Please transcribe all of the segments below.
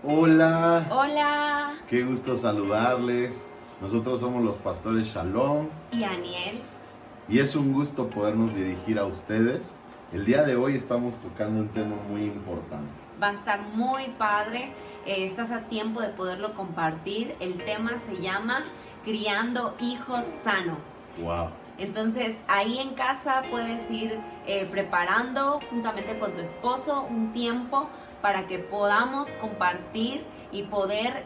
Hola, Hola, qué gusto saludarles. Nosotros somos los pastores Shalom y Aniel. y es un gusto podernos dirigir a ustedes. El día de hoy estamos tocando un tema muy importante. Va a estar muy padre. Estás a tiempo de poderlo compartir. El tema se llama Criando hijos sanos. Wow. Entonces ahí en casa puedes ir preparando juntamente con tu esposo un tiempo para que podamos compartir y poder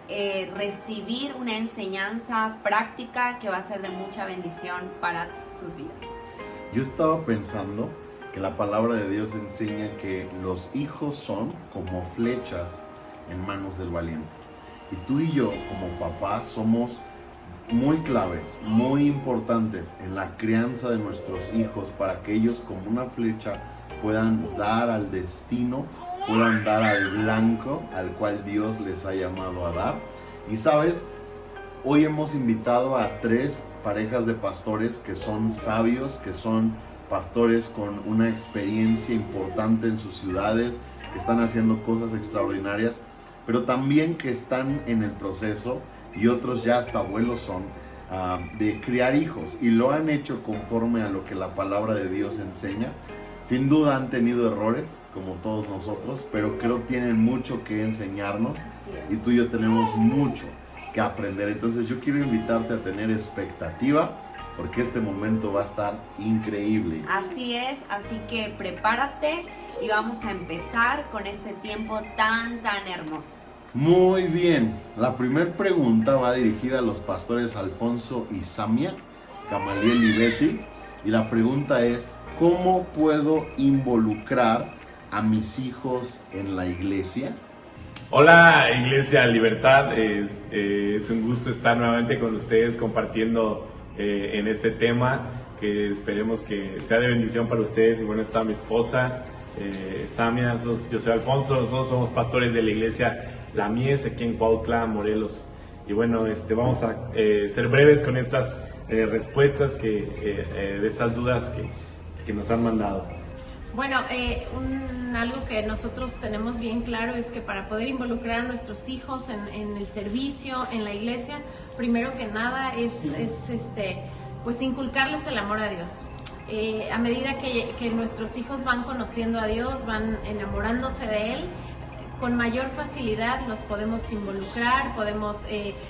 recibir una enseñanza práctica que va a ser de mucha bendición para sus vidas. Yo estaba pensando que la palabra de Dios enseña que los hijos son como flechas en manos del valiente. Y tú y yo como papás somos muy claves, muy importantes en la crianza de nuestros hijos para que ellos como una flecha puedan dar al destino, puedan dar al blanco al cual Dios les ha llamado a dar. Y sabes, hoy hemos invitado a 3 parejas de pastores que son sabios, que son pastores con una experiencia importante en sus ciudades, que están haciendo cosas extraordinarias, pero también que están en el proceso, y otros ya hasta abuelos son, de criar hijos, y lo han hecho conforme a lo que la palabra de Dios enseña. Sin duda han tenido errores, como todos nosotros, pero creo que tienen mucho que enseñarnos, y tú y yo tenemos mucho que aprender. Entonces yo quiero invitarte a tener expectativa, porque este momento va a estar increíble. Así es, así que prepárate y vamos a empezar con este tiempo tan hermoso. Muy bien, la primera pregunta va dirigida a los pastores Alfonso y Samia, Gamaliel y Betty, y la pregunta es: ¿cómo puedo involucrar a mis hijos en la iglesia? Hola Iglesia Libertad, es un gusto estar nuevamente con ustedes compartiendo en este tema que esperemos que sea de bendición para ustedes. Y bueno, está mi esposa Samia, yo soy Alfonso, nosotros somos pastores de la iglesia La Mies aquí en Cuautla, Morelos. Y bueno, vamos a ser breves con estas respuestas de estas dudas que nos han mandado. Bueno, algo que nosotros tenemos bien claro es que para poder involucrar a nuestros hijos en el servicio, en la iglesia, primero que nada es pues inculcarles el amor a Dios. A medida que nuestros hijos van conociendo a Dios, van enamorándose de Él, con mayor facilidad los podemos involucrar,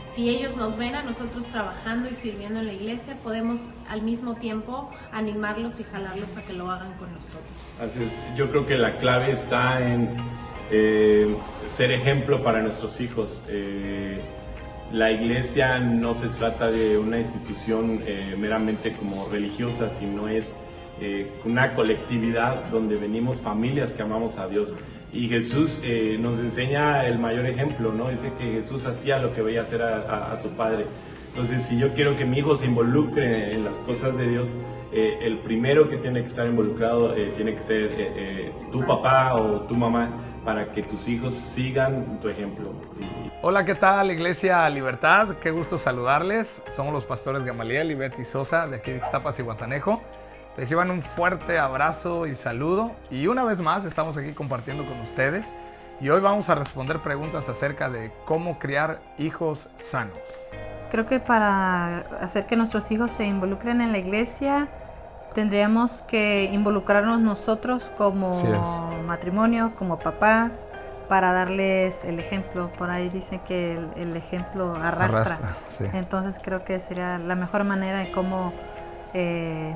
si ellos nos ven a nosotros trabajando y sirviendo en la iglesia, podemos al mismo tiempo animarlos y jalarlos a que lo hagan con nosotros. Así es, yo creo que la clave está en ser ejemplo para nuestros hijos. La iglesia no se trata de una institución meramente como religiosa, sino es una colectividad donde venimos familias que amamos a Dios. Y Jesús nos enseña el mayor ejemplo, ¿no? Dice que Jesús hacía lo que veía hacer a su Padre. Entonces, si yo quiero que mi hijo se involucre en las cosas de Dios, el primero que tiene que estar involucrado tiene que ser tu papá o tu mamá, para que tus hijos sigan tu ejemplo. Hola, ¿qué tal, Iglesia Libertad? Qué gusto saludarles. Somos los pastores Gamaliel y Betty Sosa de aquí de Ixtapas y Guatanejo. Reciban un fuerte abrazo y saludo. Y una vez más estamos aquí compartiendo con ustedes. Y hoy vamos a responder preguntas acerca de cómo criar hijos sanos. Creo que para hacer que nuestros hijos se involucren en la iglesia, tendríamos que involucrarnos nosotros como matrimonio, como papás, para darles el ejemplo. Por ahí dicen que el ejemplo arrastra. Sí. Entonces creo que sería la mejor manera de cómo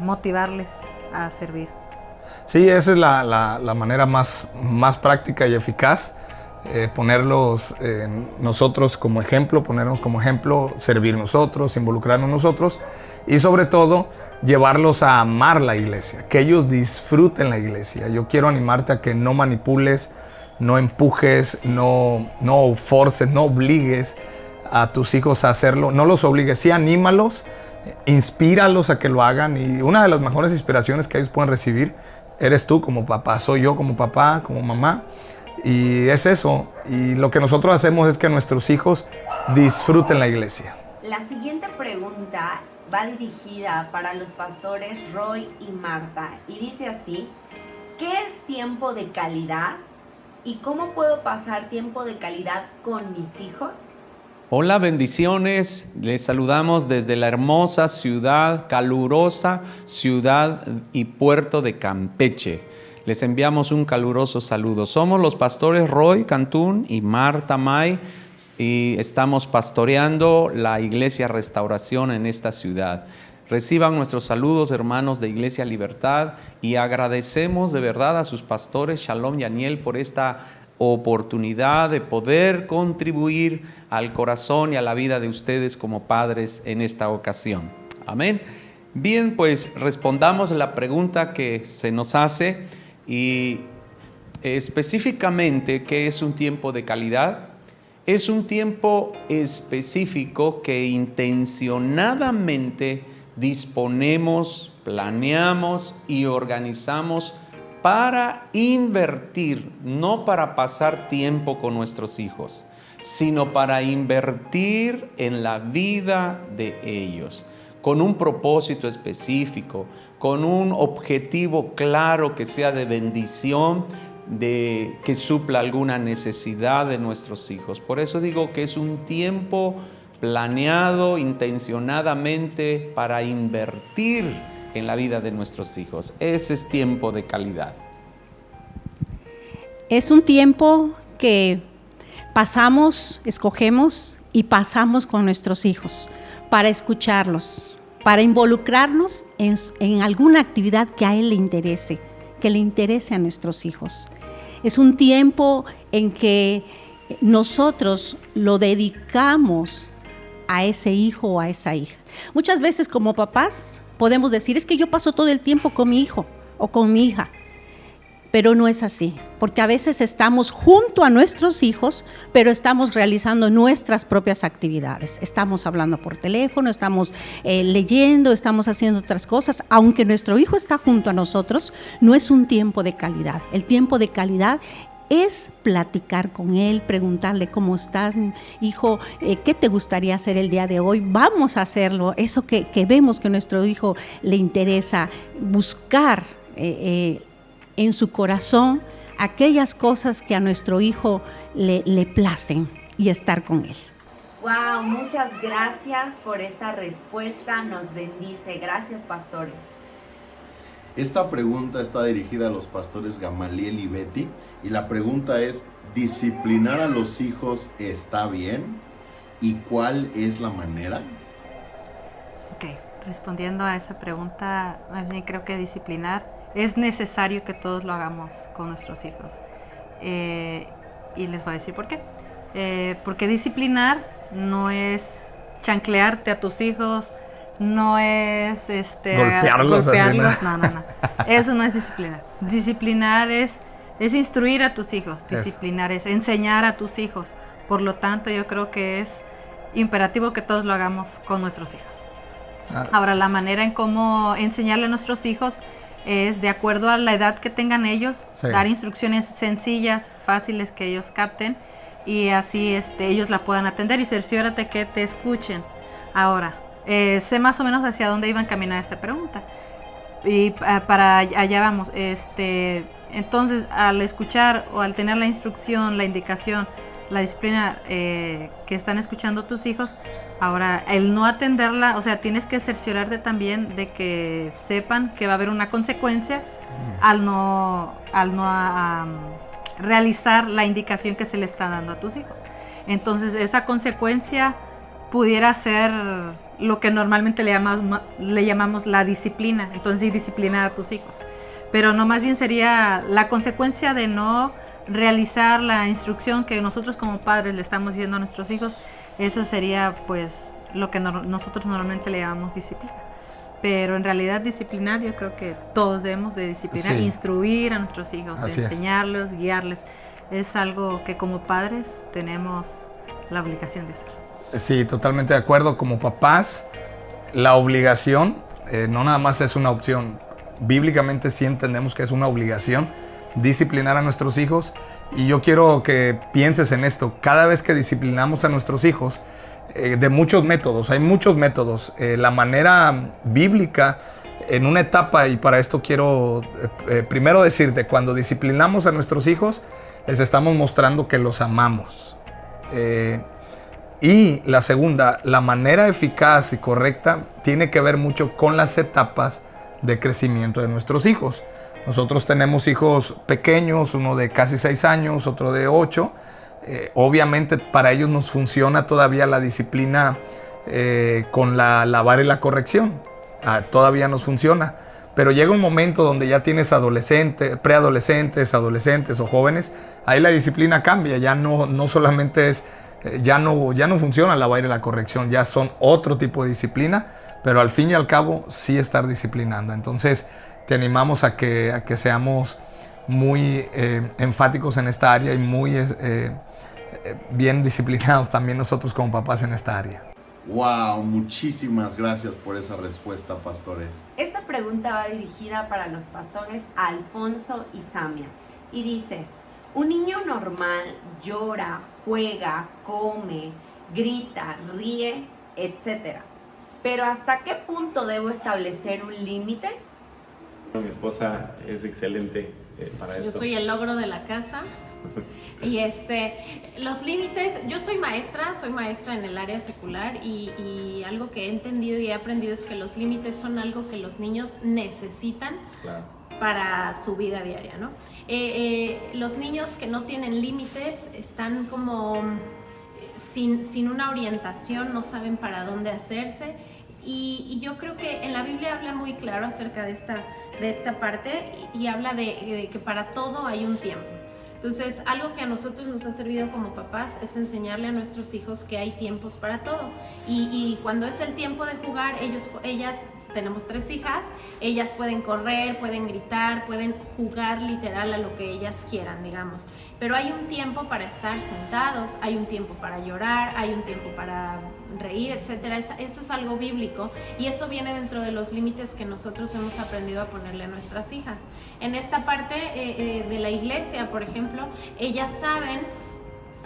motivarles a servir. Sí, esa es la manera más práctica y eficaz. Ponerlos nosotros como ejemplo, ponernos como ejemplo, servir nosotros, involucrarnos nosotros y sobre todo llevarlos a amar la iglesia, que ellos disfruten la iglesia. Yo quiero animarte a que no manipules, no empujes, no forces, no obligues a tus hijos a hacerlo, no los obligues, sí anímalos, inspíralos a que lo hagan. Y una de las mejores inspiraciones que ellos pueden recibir eres tú como papá, soy yo como papá, como mamá. Y es eso, y lo que nosotros hacemos es que nuestros hijos disfruten la iglesia. La siguiente pregunta va dirigida para los pastores Roy y Marta y dice así: ¿qué es tiempo de calidad ¿Y cómo puedo pasar tiempo de calidad con mis hijos? Hola, bendiciones. Les saludamos desde la hermosa ciudad, calurosa ciudad y puerto de Campeche. Les enviamos un caluroso saludo. Somos los pastores Roy Cantún y Marta May y estamos pastoreando la Iglesia Restauración en esta ciudad. Reciban nuestros saludos, hermanos de Iglesia Libertad, y agradecemos de verdad a sus pastores Shalom y Aniel por esta oportunidad de poder contribuir al corazón y a la vida de ustedes como padres en esta ocasión. Amén. Bien, pues respondamos la pregunta que se nos hace y específicamente, ¿qué es un tiempo de calidad? Es un tiempo específico que intencionadamente disponemos, planeamos y organizamos para invertir, no para pasar tiempo con nuestros hijos, sino para invertir en la vida de ellos, con un propósito específico, con un objetivo claro que sea de bendición, que supla alguna necesidad de nuestros hijos. Por eso digo que es un tiempo planeado intencionadamente para invertir en la vida de nuestros hijos. Ese es tiempo de calidad. Es un tiempo que pasamos, escogemos y pasamos con nuestros hijos para escucharlos, para involucrarnos en alguna actividad que a él le interese, que le interese a nuestros hijos. Es un tiempo en que nosotros lo dedicamos a ese hijo o a esa hija. Muchas veces como papás podemos decir, es que yo paso todo el tiempo con mi hijo o con mi hija, pero no es así, porque a veces estamos junto a nuestros hijos, pero estamos realizando nuestras propias actividades. Estamos hablando por teléfono, estamos leyendo, estamos haciendo otras cosas. Aunque nuestro hijo está junto a nosotros, no es un tiempo de calidad. El tiempo de calidad es platicar con él, preguntarle cómo estás, hijo, qué te gustaría hacer el día de hoy, vamos a hacerlo, eso que vemos que a nuestro hijo le interesa, buscar en su corazón aquellas cosas que a nuestro hijo le placen y estar con él. Wow, muchas gracias por esta respuesta, nos bendice. Gracias, pastores. Esta pregunta está dirigida a los pastores Gamaliel y Betty, y la pregunta es: ¿disciplinar a los hijos está bien? ¿Y cuál es la manera? Ok, respondiendo a esa pregunta, más bien creo que disciplinar es necesario que todos lo hagamos con nuestros hijos. Y les voy a decir por qué. Porque disciplinar no es chanclearte a tus hijos, no es golpearlos, no. Eso no es disciplinar. Disciplinar es instruir a tus hijos. Disciplinar es enseñar a tus hijos. Por lo tanto, yo creo que es imperativo que todos lo hagamos con nuestros hijos. Ahora, la manera en cómo enseñarle a nuestros hijos es de acuerdo a la edad que tengan ellos, dar instrucciones sencillas, fáciles que ellos capten, y así ellos la puedan atender, y cerciórate que te escuchen. Ahora, sé más o menos hacia dónde iba a caminar esta pregunta, y para allá vamos. Entonces, al escuchar o al tener la instrucción, la indicación, la disciplina que están escuchando tus hijos, ahora el no atenderla, o sea, tienes que cerciorarte también de que sepan que va a haber una consecuencia al no realizar la indicación que se le está dando a tus hijos. Entonces, esa consecuencia pudiera ser lo que normalmente le llamamos la disciplina. Entonces, sí, disciplinar a tus hijos. Pero no, más bien sería la consecuencia de no realizar la instrucción que nosotros como padres le estamos diciendo a nuestros hijos. Eso sería pues lo que nosotros normalmente le llamamos disciplina. Pero en realidad disciplinar, yo creo que todos debemos de disciplinar, instruir a nuestros hijos, enseñarlos, guiarles. Es algo que como padres tenemos la obligación de hacer. Sí, totalmente de acuerdo. Como papás, la obligación no nada más es una opción. Bíblicamente sí entendemos que es una obligación disciplinar a nuestros hijos. Y yo quiero que pienses en esto. Cada vez que disciplinamos a nuestros hijos, de muchos métodos, hay muchos métodos. La manera bíblica en una etapa, y para esto quiero primero decirte, cuando disciplinamos a nuestros hijos, les estamos mostrando que los amamos. Y la segunda, la manera eficaz y correcta tiene que ver mucho con las etapas de crecimiento de nuestros hijos. Nosotros tenemos hijos pequeños, uno de casi 6 años, otro de 8. Obviamente para ellos nos funciona todavía la disciplina con la vara y la corrección. Todavía nos funciona. Pero llega un momento donde ya tienes adolescentes, preadolescentes, adolescentes o jóvenes. Ahí la disciplina cambia. Ya no solamente es... Ya no funciona la vara y la corrección. Ya son otro tipo de disciplina. Pero al fin y al cabo sí estar disciplinando. Entonces te animamos a que seamos muy enfáticos en esta área y muy bien disciplinados también nosotros como papás en esta área. Wow, muchísimas gracias por esa respuesta, pastores. Esta pregunta va dirigida para los pastores Alfonso y Samia y dice: un niño normal llora, juega, come, grita, ríe, etc. Pero ¿hasta qué punto debo establecer un límite? Mi esposa es excelente para esto. Yo soy el logro de la casa. Y los límites, yo soy maestra en el área secular y algo que he entendido y he aprendido es que los límites son algo que los niños necesitan. Claro. Para su vida diaria, ¿no? Los niños que no tienen límites están como sin una orientación, no saben para dónde hacerse y yo creo que en la Biblia habla muy claro acerca de esta parte y habla de que para todo hay un tiempo. Entonces, algo que a nosotros nos ha servido como papás es enseñarle a nuestros hijos que hay tiempos para todo. Y cuando es el tiempo de jugar, ellas, tenemos 3 hijas, ellas pueden correr, pueden gritar, pueden jugar literal a lo que ellas quieran, digamos. Pero hay un tiempo para estar sentados, hay un tiempo para llorar, hay un tiempo para reír, etcétera. Eso es algo bíblico y eso viene dentro de los límites que nosotros hemos aprendido a ponerle a nuestras hijas. En esta parte de la iglesia, por ejemplo, ellas saben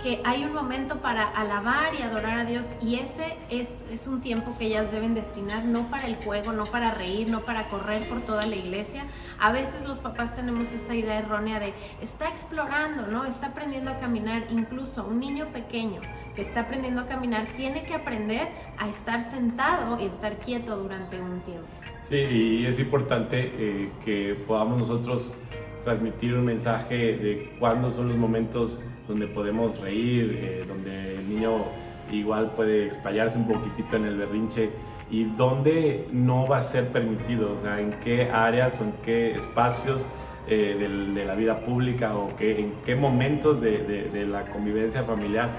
que hay un momento para alabar y adorar a Dios y ese es un tiempo que ellas deben destinar no para el juego, no para reír, no para correr por toda la iglesia. A veces los papás tenemos esa idea errónea de está explorando, ¿no? Está aprendiendo a caminar. Incluso un niño pequeño que está aprendiendo a caminar tiene que aprender a estar sentado y estar quieto durante un tiempo. Sí, y es importante que podamos nosotros transmitir un mensaje de cuándo son los momentos donde podemos reír, donde el niño igual puede explayarse un poquitito en el berrinche y dónde no va a ser permitido, o sea, en qué áreas o en qué espacios de la vida pública o en qué momentos de la convivencia familiar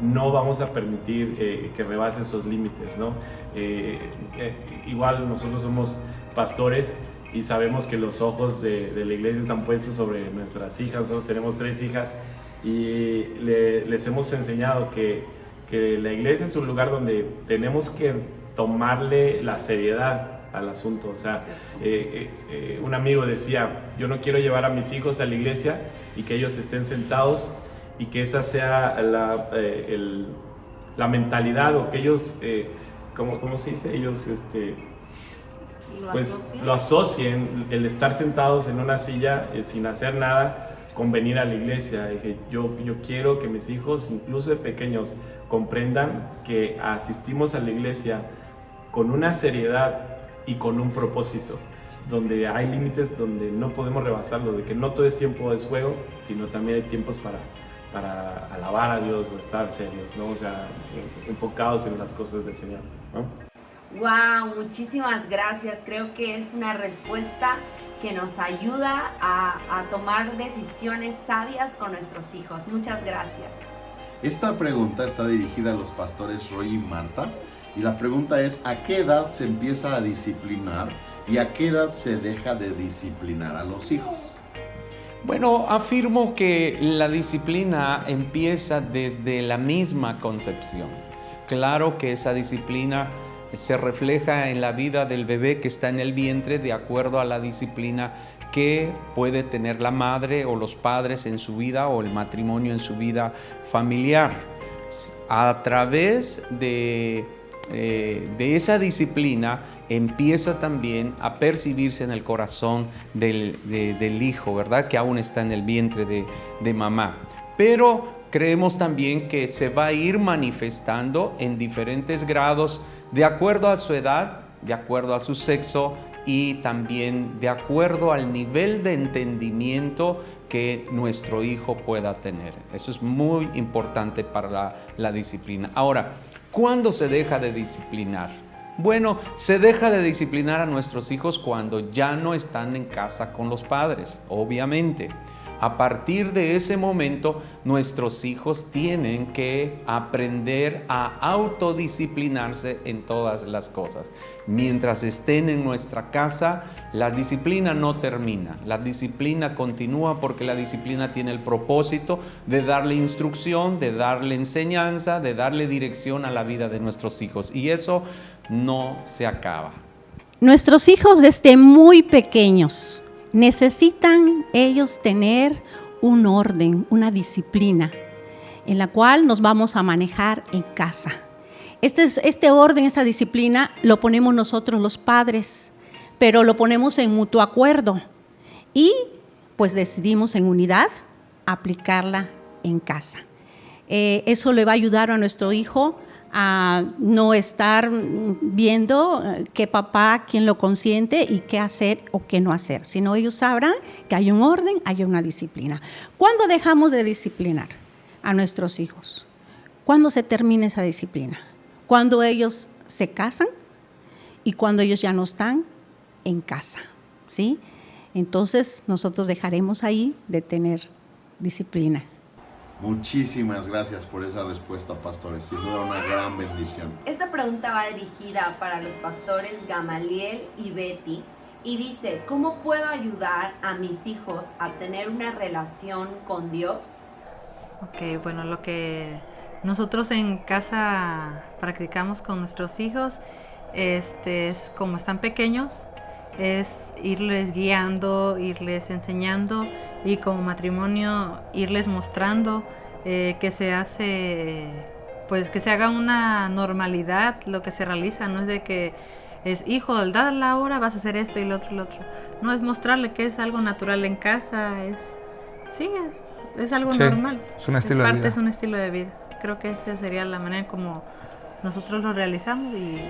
no vamos a permitir que rebase esos límites, ¿no? Igual nosotros somos pastores y sabemos que los ojos de la iglesia están puestos sobre nuestras hijas. Nosotros tenemos 3 hijas y les hemos enseñado que la iglesia es un lugar donde tenemos que tomarle la seriedad al asunto. O sea, un amigo decía, yo no quiero llevar a mis hijos a la iglesia y que ellos estén sentados y que esa sea la mentalidad o que ellos, ¿cómo se dice? Ellos lo asocien el estar sentados en una silla sin hacer nada con venir a la iglesia. Dije, yo quiero que mis hijos, incluso de pequeños, comprendan que asistimos a la iglesia con una seriedad y con un propósito, donde hay límites donde no podemos rebasarlo, de que no todo es tiempo de juego, sino también hay tiempos para alabar a Dios o estar serios, ¿no? O sea, enfocados en las cosas del Señor, ¿no? Wow, muchísimas gracias. Creo que es una respuesta que nos ayuda a tomar decisiones sabias con nuestros hijos. Muchas gracias. Esta pregunta está dirigida a los pastores Roy y Marta. Y la pregunta es, ¿a qué edad se empieza a disciplinar y a qué edad se deja de disciplinar a los hijos? Bueno, afirmo que la disciplina empieza desde la misma concepción. Claro que esa disciplina se refleja en la vida del bebé que está en el vientre de acuerdo a la disciplina que puede tener la madre o los padres en su vida o el matrimonio en su vida familiar. A través de esa disciplina empieza también a percibirse en el corazón del hijo, ¿verdad? Que aún está en el vientre de mamá. Pero creemos también que se va a ir manifestando en diferentes grados de acuerdo a su edad, de acuerdo a su sexo y también de acuerdo al nivel de entendimiento que nuestro hijo pueda tener. Eso es muy importante para la disciplina. Ahora, ¿cuándo se deja de disciplinar? Bueno, se deja de disciplinar a nuestros hijos cuando ya no están en casa con los padres, obviamente. A partir de ese momento, nuestros hijos tienen que aprender a autodisciplinarse en todas las cosas. Mientras estén en nuestra casa, la disciplina no termina. La disciplina continúa porque la disciplina tiene el propósito de darle instrucción, de darle enseñanza, de darle dirección a la vida de nuestros hijos. Y eso no se acaba. Nuestros hijos desde muy pequeños necesitan ellos tener un orden, una disciplina en la cual nos vamos a manejar en casa. Este orden, esta disciplina lo ponemos nosotros los padres, pero lo ponemos en mutuo acuerdo y pues decidimos en unidad aplicarla en casa. Eso le va a ayudar a nuestro hijo a no estar viendo qué papá, quién lo consiente y qué hacer o qué no hacer, sino ellos sabrán que hay un orden, hay una disciplina. ¿Cuándo dejamos de disciplinar a nuestros hijos? ¿Cuándo se termina esa disciplina? Cuando ellos se casan y cuando ellos ya no están en casa, ¿sí? Entonces nosotros dejaremos ahí de tener disciplina. Muchísimas gracias por esa respuesta, pastores. Sin duda una gran bendición. Esta pregunta va dirigida para los pastores Gamaliel y Betty y dice: ¿cómo puedo ayudar a mis hijos a tener una relación con Dios? Ok, bueno, lo que nosotros en casa practicamos con nuestros hijos es como están pequeños, es irles guiando, irles enseñando y como matrimonio irles mostrando que se hace, pues que se haga una normalidad lo que se realiza. No es de que es, hijo, dada la hora vas a hacer esto y lo otro. No, es mostrarle que es algo natural en casa, es algo normal. Es un estilo de vida. Es un estilo de vida. Creo que esa sería la manera como nosotros lo realizamos y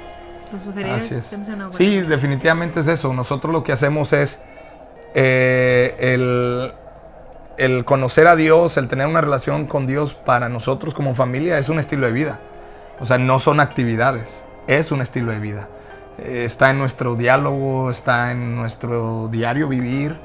lo sugeriría. Así es. Sí, definitivamente es eso. Nosotros lo que hacemos es el conocer a Dios, el tener una relación con Dios para nosotros como familia es un estilo de vida. O sea, no son actividades, es un estilo de vida. Está en nuestro diálogo, está en nuestro diario vivir.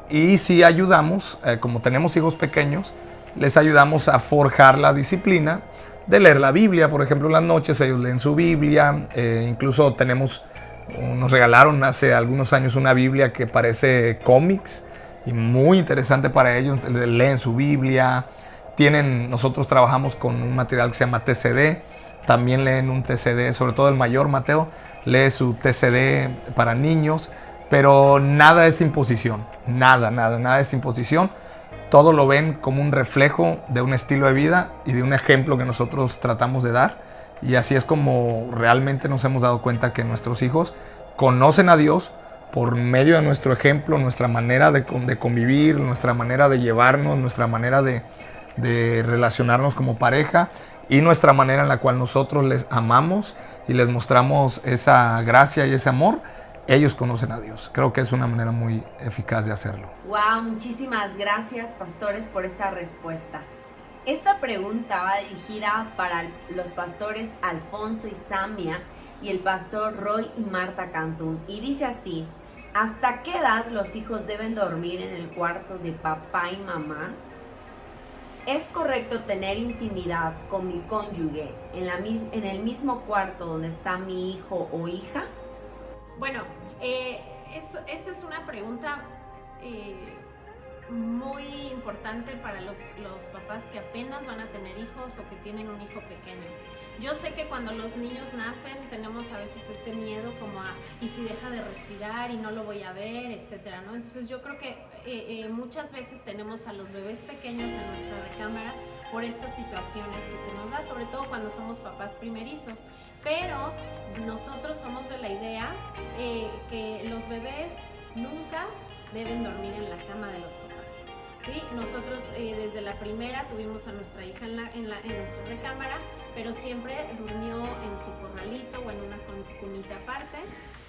Y si ayudamos, como tenemos hijos pequeños, les ayudamos a forjar la disciplina de leer la Biblia. Por ejemplo, en las noches ellos leen su Biblia. Incluso nos regalaron hace algunos años una Biblia que parece cómics y muy interesante para ellos. Leen su Biblia. Nosotros trabajamos con un material que se llama TCD. También leen un TCD, sobre todo el mayor Mateo, lee su TCD para niños. Pero nada es imposición, nada es imposición. Todo lo ven como un reflejo de un estilo de vida y de un ejemplo que nosotros tratamos de dar. Y así es como realmente nos hemos dado cuenta que nuestros hijos conocen a Dios por medio de nuestro ejemplo, nuestra manera de convivir, nuestra manera de llevarnos, nuestra manera de relacionarnos como pareja y nuestra manera en la cual nosotros les amamos y les mostramos esa gracia y ese amor. Ellos conocen a Dios. Creo que es una manera muy eficaz de hacerlo. Wow, muchísimas gracias, pastores, por esta respuesta. Esta pregunta va dirigida para los pastores Alfonso y Samia y el pastor Roy y Marta Cantún. Y dice así: ¿hasta qué edad los hijos deben dormir en el cuarto de papá y mamá? ¿Es correcto tener intimidad con mi cónyuge en el mismo cuarto donde está mi hijo o hija? Bueno, esa es una pregunta muy importante para los papás que apenas van a tener hijos o que tienen un hijo pequeño. Yo sé que cuando los niños nacen tenemos a veces este miedo como ¿y si deja de respirar y no lo voy a ver, etcétera, ¿no? Entonces yo creo que muchas veces tenemos a los bebés pequeños en nuestra recámara por estas situaciones que se nos da, sobre todo cuando somos papás primerizos. Pero nosotros somos de la idea que los bebés nunca deben dormir en la cama de los papás. ¿Sí? Nosotros desde la primera tuvimos a nuestra hija en nuestra recámara, pero siempre durmió en su corralito o en una cunita aparte.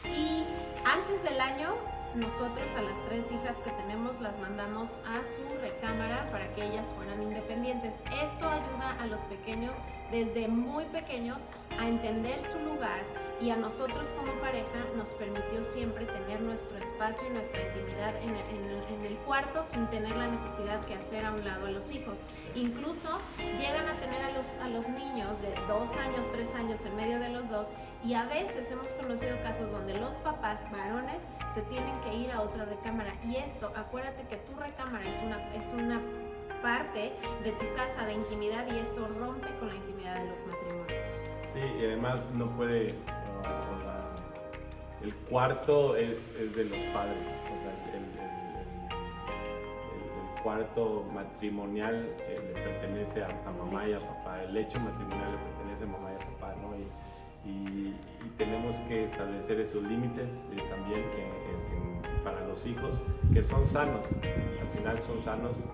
Y antes del año, nosotros a las 3 hijas que tenemos las mandamos a su recámara para que ellas fueran independientes. Esto ayuda a los pequeños desde muy pequeños a entender su lugar, y a nosotros como pareja nos permitió siempre tener nuestro espacio y nuestra intimidad en el cuarto sin tener la necesidad que hacer a un lado a los hijos. Incluso llegan a tener a los niños de 2 años, 3 años en medio de los dos, y a veces hemos conocido casos donde los papás varones se tienen que ir a otra recámara, y esto, acuérdate que tu recámara es una parte de tu casa de intimidad, y esto rompe con la intimidad de los matrimonios. Sí, y además no puede, el cuarto es de los padres, o sea, el cuarto matrimonial le pertenece a mamá y a papá, el lecho matrimonial le pertenece a mamá y a papá, ¿no? Y tenemos que establecer esos límites también para los hijos, que son sanos, al final son sanos,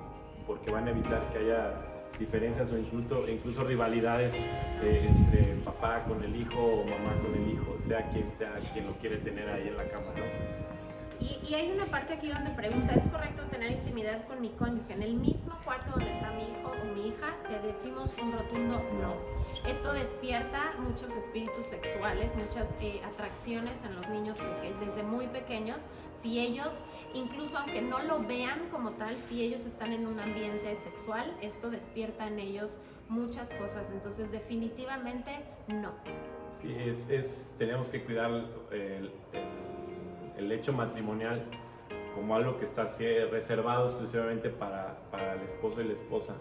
porque van a evitar que haya diferencias o incluso rivalidades entre papá con el hijo o mamá con el hijo, sea quien lo quiere tener ahí en la cama, ¿no? Y hay una parte aquí donde pregunta, ¿es correcto tener intimidad con mi cónyuge en el mismo cuarto donde está mi hijo o mi hija? Te decimos un rotundo no. Esto despierta muchos espíritus sexuales, muchas atracciones en los niños desde muy pequeños. Si ellos, incluso aunque no lo vean como tal, si ellos están en un ambiente sexual, esto despierta en ellos muchas cosas. Entonces, definitivamente no. Sí, tenemos que cuidar el hecho matrimonial como algo que está reservado exclusivamente para el esposo y la esposa.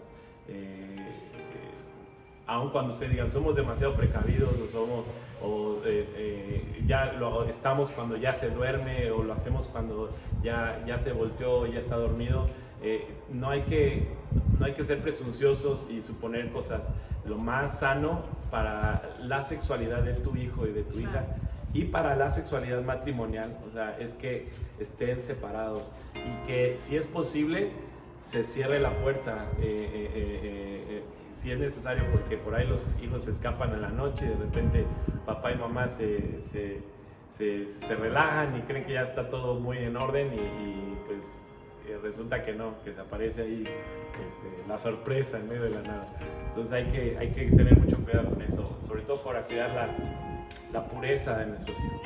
Aun cuando ustedes digan somos demasiado precavidos ya lo estamos cuando ya se duerme, o lo hacemos cuando ya se volteó, ya está dormido, no hay que ser presunciosos y suponer cosas. Lo más sano para la sexualidad de tu hijo y de tu hija y para la sexualidad matrimonial, o sea, es que estén separados y que, si es posible, se cierre la puerta si es necesario, porque por ahí los hijos se escapan en la noche y de repente papá y mamá se relajan y creen que ya está todo muy en orden y pues resulta que no, que se aparece ahí la sorpresa en medio de la nada. Entonces hay que tener mucho cuidado con eso, sobre todo para cuidar la pureza de nuestros hijos.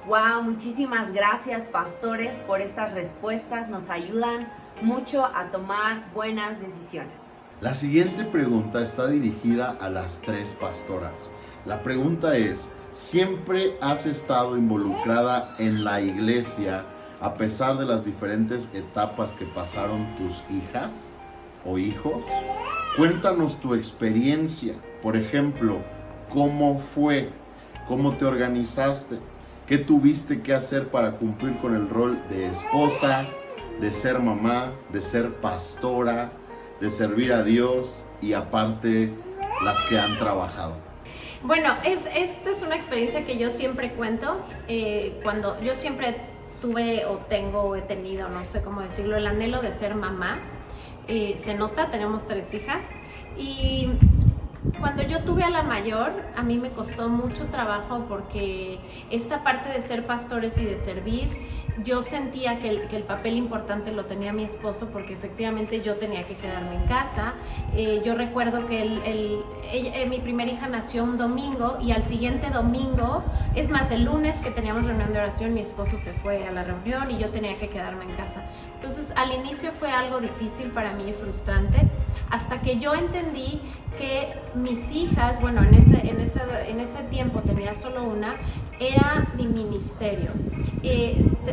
Wow, muchísimas gracias, pastores, por estas respuestas. Nos ayudan mucho a tomar buenas decisiones. La siguiente pregunta está dirigida a las 3 pastoras. La pregunta es, ¿siempre has estado involucrada en la iglesia a pesar de las diferentes etapas que pasaron tus hijas o hijos? Cuéntanos tu experiencia. Por ejemplo, ¿cómo fue? ¿Cómo te organizaste? ¿Qué tuviste que hacer para cumplir con el rol de esposa, de ser mamá, de ser pastora, de servir a Dios y aparte las que han trabajado? Bueno, esta es una experiencia que yo siempre cuento. Cuando yo siempre tuve o tengo o he tenido, no sé cómo decirlo, el anhelo de ser mamá. Se nota, tenemos 3 hijas. Y cuando yo tuve a la mayor, a mí me costó mucho trabajo porque esta parte de ser pastores y de servir, yo sentía que el papel importante lo tenía mi esposo, porque efectivamente yo tenía que quedarme en casa. Yo recuerdo que mi primera hija nació un domingo y al siguiente domingo, es más, el lunes que teníamos reunión de oración, mi esposo se fue a la reunión y yo tenía que quedarme en casa. Entonces al inicio fue algo difícil para mí y frustrante, hasta que yo entendí que mis hijas, bueno, en ese tiempo tenía solo una, era mi ministerio.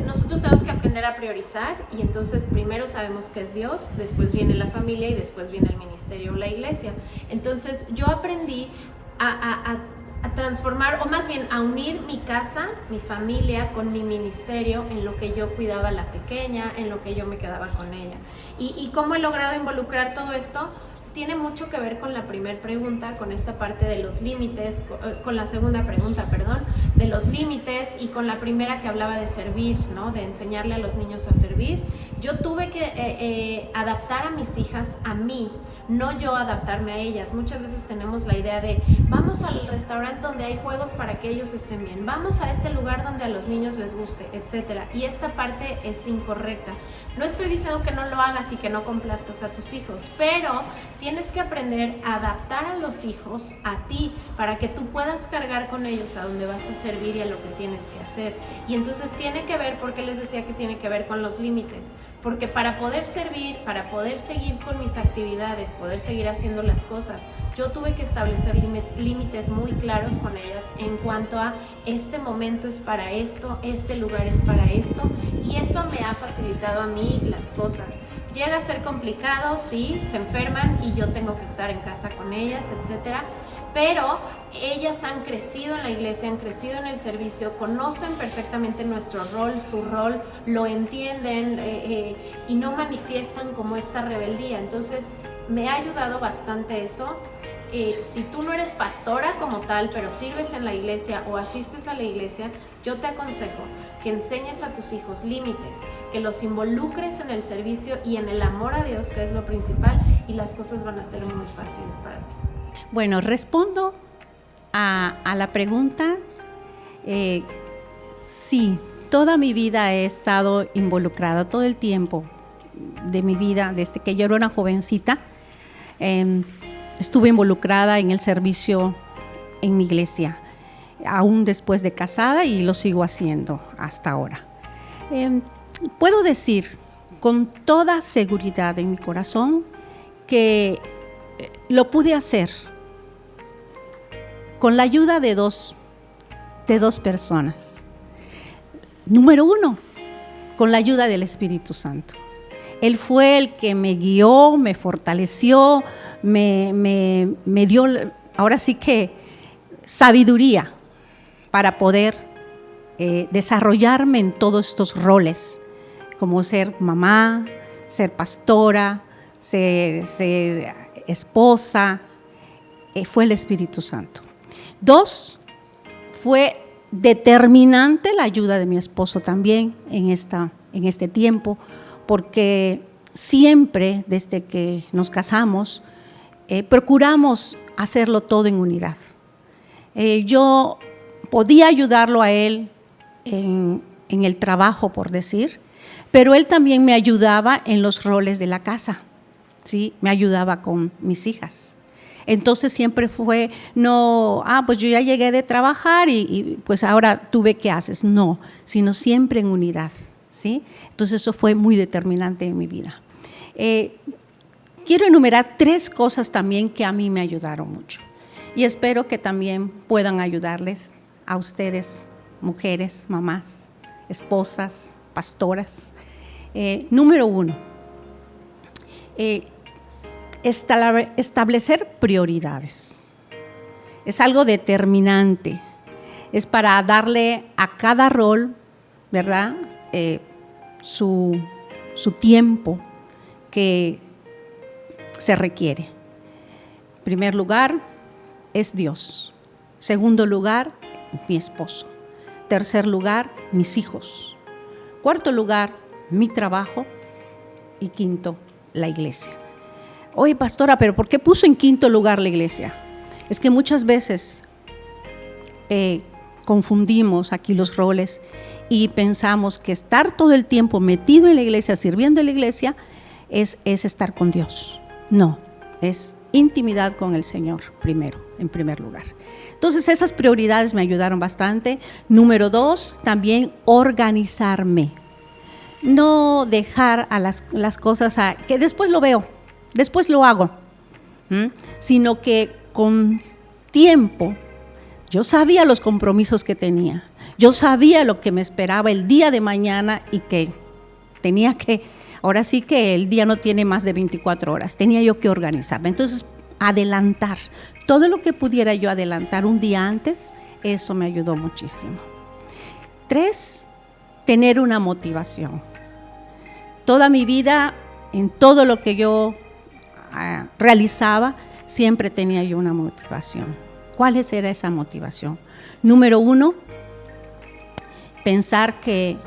Nosotros tenemos que aprender a priorizar, y entonces primero sabemos que es Dios, después viene la familia y después viene el ministerio o la iglesia. Entonces yo aprendí a transformar, o más bien a unir mi casa, mi familia con mi ministerio, en lo que yo cuidaba a la pequeña, en lo que yo me quedaba con ella. ¿Y cómo he logrado involucrar todo esto? tiene mucho que ver con la primera pregunta, con esta parte de los límites, con la segunda pregunta, perdón, de los límites, y con la primera que hablaba de servir, ¿no? De enseñarle a los niños a servir. Yo tuve que adaptar a mis hijas a mí, no yo adaptarme a ellas. Muchas veces tenemos la idea de vamos al restaurante donde hay juegos para que ellos estén bien, vamos a este lugar donde a los niños les guste, etcétera. Y esta parte es incorrecta. No estoy diciendo que no lo hagas y que no complazcas a tus hijos, pero tienes que aprender a adaptar a los hijos a ti para que tú puedas cargar con ellos a donde vas a servir y a lo que tienes que hacer. Y entonces tiene que ver, porque les decía que tiene que ver con los límites, porque para poder servir, para poder seguir con mis actividades, poder seguir haciendo las cosas, yo tuve que establecer límites muy claros con ellas en cuanto a este momento es para esto, este lugar es para esto, y eso me ha facilitado a mí las cosas. Llega a ser complicado, sí, se enferman y yo tengo que estar en casa con ellas, etcétera, pero ellas han crecido en la iglesia, han crecido en el servicio, conocen perfectamente nuestro rol, su rol, lo entienden y no manifiestan como esta rebeldía. Entonces me ha ayudado bastante eso. Si tú no eres pastora como tal, pero sirves en la iglesia o asistes a la iglesia, yo te aconsejo que enseñes a tus hijos límites, que los involucres en el servicio y en el amor a Dios, que es lo principal, y las cosas van a ser muy fáciles para ti. Bueno, respondo a la pregunta. Sí, toda mi vida he estado involucrada, todo el tiempo de mi vida, desde que yo era una jovencita, estuve involucrada en el servicio en mi iglesia, aún después de casada, y lo sigo haciendo hasta ahora. Puedo decir con toda seguridad en mi corazón que lo pude hacer con la ayuda de dos personas. Número uno, con la ayuda del Espíritu Santo. Él fue el que me guió, me fortaleció, me dio, ahora sí que, sabiduría para poder desarrollarme en todos estos roles, como ser mamá, ser pastora, ser esposa. Fue el Espíritu Santo. 2, fue determinante la ayuda de mi esposo también en este tiempo, porque siempre desde que nos casamos procuramos hacerlo todo en unidad. Yo podía ayudarlo a él en el trabajo, por decir, pero él también me ayudaba en los roles de la casa, ¿sí? Me ayudaba con mis hijas. Entonces siempre fue, no, pues yo ya llegué de trabajar y pues ahora tú ve qué haces. No, sino siempre en unidad, ¿sí? Entonces eso fue muy determinante en mi vida. Quiero enumerar 3 cosas también que a mí me ayudaron mucho y espero que también puedan ayudarles a ustedes, mujeres, mamás, esposas, pastoras. Número 1, establecer prioridades. Es algo determinante. Es para darle a cada rol, ¿verdad? Su tiempo que se requiere. En primer lugar, es Dios. Segundo lugar, mi esposo. Tercer lugar, mis hijos. Cuarto lugar, mi trabajo. Y quinto, la iglesia. Oye, pastora, ¿pero por qué puso en quinto lugar la iglesia? Es que muchas veces confundimos aquí los roles y pensamos que estar todo el tiempo metido en la iglesia, sirviendo en la iglesia, es estar con Dios. No, es intimidad con el Señor primero, en primer lugar. Entonces esas prioridades me ayudaron bastante. Número 2, también organizarme. No dejar a las cosas que después lo veo, después lo hago, sino que con tiempo yo sabía los compromisos que tenía, yo sabía lo que me esperaba el día de mañana y que tenía que, ahora sí que el día no tiene más de 24 horas, tenía yo que organizarme. Entonces, adelantar, todo lo que pudiera yo adelantar un día antes, eso me ayudó muchísimo. 3, tener una motivación. Toda mi vida, en todo lo que yo realizaba, siempre tenía yo una motivación. ¿Cuál era esa motivación? Número 1, pensar que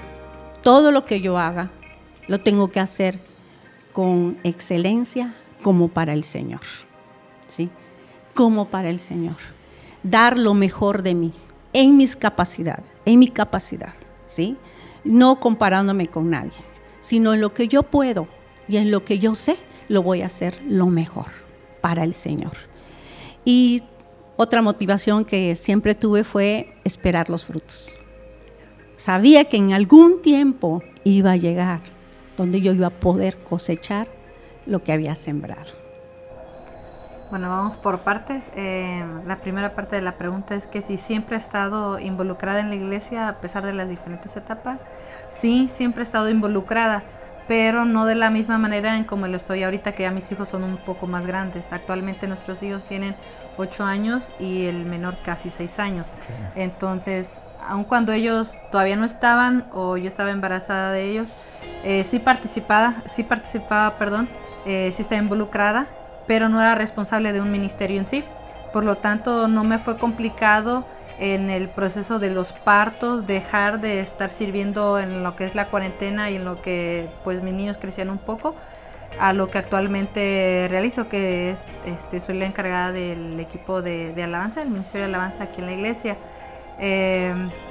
todo lo que yo haga lo tengo que hacer con excelencia como para el Señor, ¿sí? Como para el Señor. Dar lo mejor de mí, en mi capacidad, ¿sí? No comparándome con nadie, sino en lo que yo puedo y en lo que yo sé, lo voy a hacer lo mejor para el Señor. Y otra motivación que siempre tuve fue esperar los frutos. Sabía que en algún tiempo iba a llegar donde yo iba a poder cosechar lo que había sembrado. Bueno, vamos por partes. La primera parte de la pregunta es que si siempre he estado involucrada en la iglesia a pesar de las diferentes etapas. Sí, siempre he estado involucrada, pero no de la misma manera en como lo estoy ahorita, que ya mis hijos son un poco más grandes. Actualmente nuestros hijos tienen 8 años y el menor casi 6 años. Sí. Entonces, aun cuando ellos todavía no estaban o yo estaba embarazada de ellos, sí estaba involucrada, pero no era responsable de un ministerio en sí. Por lo tanto, no me fue complicado en el proceso de los partos dejar de estar sirviendo en lo que es la cuarentena y en lo que pues mis niños crecían un poco, a lo que actualmente realizo, que es soy la encargada del equipo de alabanza, el ministerio de alabanza aquí en la iglesia.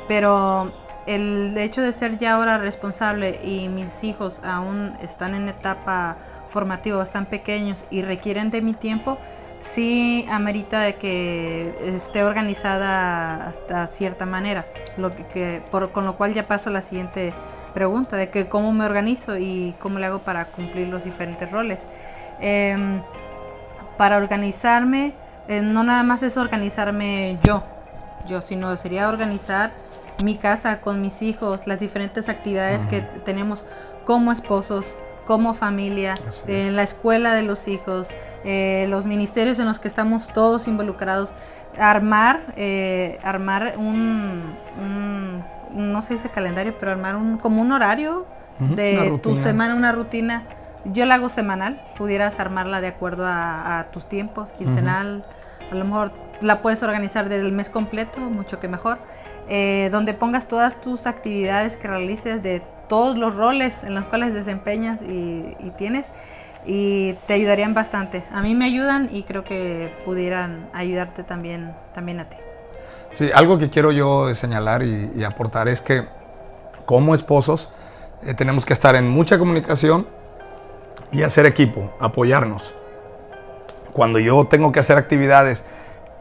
Pero el hecho de ser ya ahora responsable y mis hijos aún están en etapa formativa, están pequeños y requieren de mi tiempo, sí amerita de que esté organizada hasta cierta manera, con lo cual ya paso a la siguiente pregunta, de que cómo me organizo y cómo le hago para cumplir los diferentes roles. Para organizarme, no nada más es organizarme yo, sino sería organizar mi casa con mis hijos, las diferentes actividades que tenemos como esposos, como familia, en la escuela de los hijos, los ministerios en los que estamos todos involucrados, armar un no sé ese calendario, pero armar como un horario de tu semana, una rutina. Yo la hago semanal, pudieras armarla de acuerdo a tus tiempos, quincenal, a lo mejor la puedes organizar del mes completo, mucho que mejor, donde pongas todas tus actividades que realices de todos los roles en los cuales desempeñas y tienes, y te ayudarían bastante. A mí me ayudan y creo que pudieran ayudarte también a ti. Sí, algo que quiero yo señalar y aportar es que como esposos tenemos que estar en mucha comunicación y hacer equipo, apoyarnos. Cuando yo tengo que hacer actividades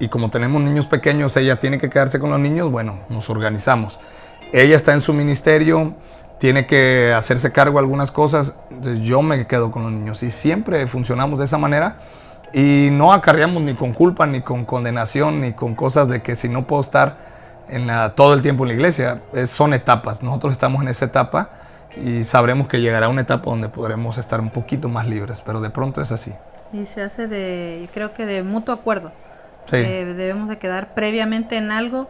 y como tenemos niños pequeños, ella tiene que quedarse con los niños, bueno, nos organizamos. Ella está en su ministerio, tiene que hacerse cargo de algunas cosas, entonces yo me quedo con los niños y siempre funcionamos de esa manera y no acarreamos ni con culpa, ni con condenación, ni con cosas de que si no puedo estar todo el tiempo en la iglesia. Son etapas, nosotros estamos en esa etapa y sabremos que llegará una etapa donde podremos estar un poquito más libres, pero de pronto es así. Y se hace creo que de mutuo acuerdo. Sí. Debemos de quedar previamente en algo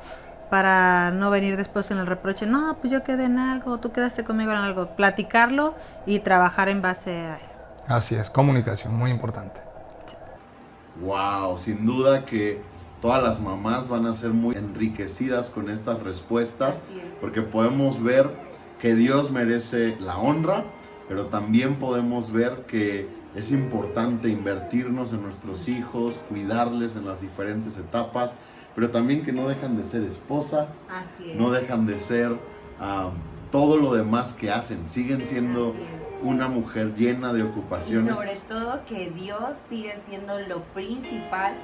para no venir después en el reproche, no, pues yo quedé en algo, tú quedaste conmigo en algo. Platicarlo y trabajar en base a eso. Así es, comunicación, muy importante. Sí. Wow, sin duda que todas las mamás van a ser muy enriquecidas con estas respuestas, porque podemos ver que Dios merece la honra, pero también podemos ver que es importante invertirnos en nuestros hijos, cuidarles en las diferentes etapas, pero también que no dejan de ser esposas, no dejan de ser todo lo demás que hacen, siguen siendo una mujer llena de ocupaciones. Y sobre todo que Dios sigue siendo lo principal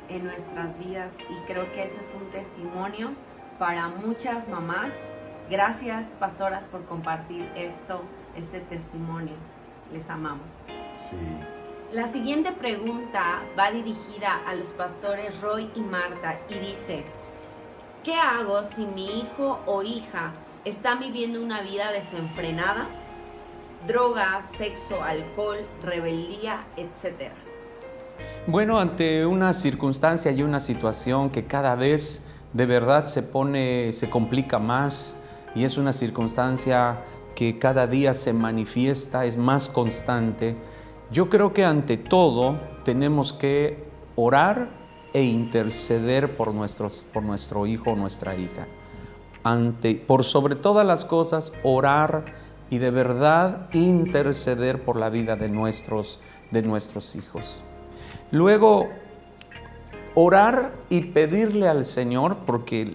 en nuestras vidas, y creo que ese es un testimonio para muchas mamás. Gracias, pastoras, por compartir este testimonio. Les amamos. Sí. La siguiente pregunta va dirigida a los pastores Roy y Marta y dice: ¿qué hago si mi hijo o hija está viviendo una vida desenfrenada? Droga, sexo, alcohol, rebeldía, etc. Bueno, ante una circunstancia y una situación que cada vez de verdad se complica más, y es una circunstancia que cada día se manifiesta, es más constante, Yo creo que ante todo tenemos que orar e interceder por nuestro hijo o nuestra hija. Por sobre todas las cosas, orar y de verdad interceder por la vida de nuestros hijos. Luego, orar y pedirle al Señor, porque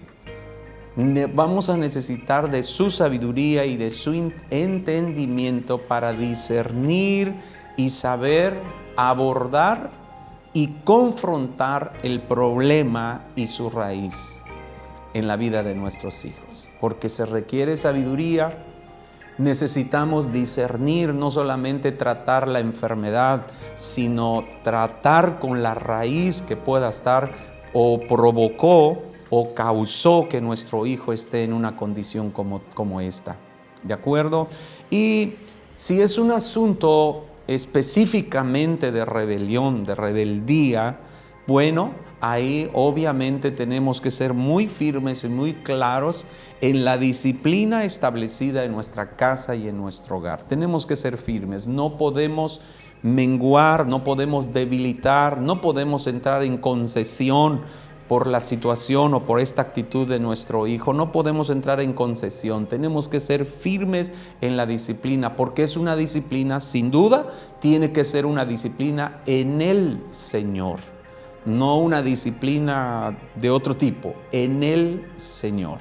vamos a necesitar de su sabiduría y de su entendimiento para discernir y saber abordar y confrontar el problema y su raíz en la vida de nuestros hijos. Porque se requiere sabiduría, necesitamos discernir, no solamente tratar la enfermedad, sino tratar con la raíz que pueda estar o provocó o causó que nuestro hijo esté en una condición como esta. ¿De acuerdo? Y si es un asunto específicamente de rebelión, de rebeldía, bueno, ahí obviamente tenemos que ser muy firmes y muy claros en la disciplina establecida en nuestra casa y en nuestro hogar. Tenemos que ser firmes, no podemos menguar, no podemos debilitar, no podemos entrar en concesión por la situación o por esta actitud de nuestro hijo. No podemos entrar en concesión, tenemos que ser firmes en la disciplina, porque es una disciplina, sin duda, tiene que ser una disciplina en el Señor, no una disciplina de otro tipo, en el Señor.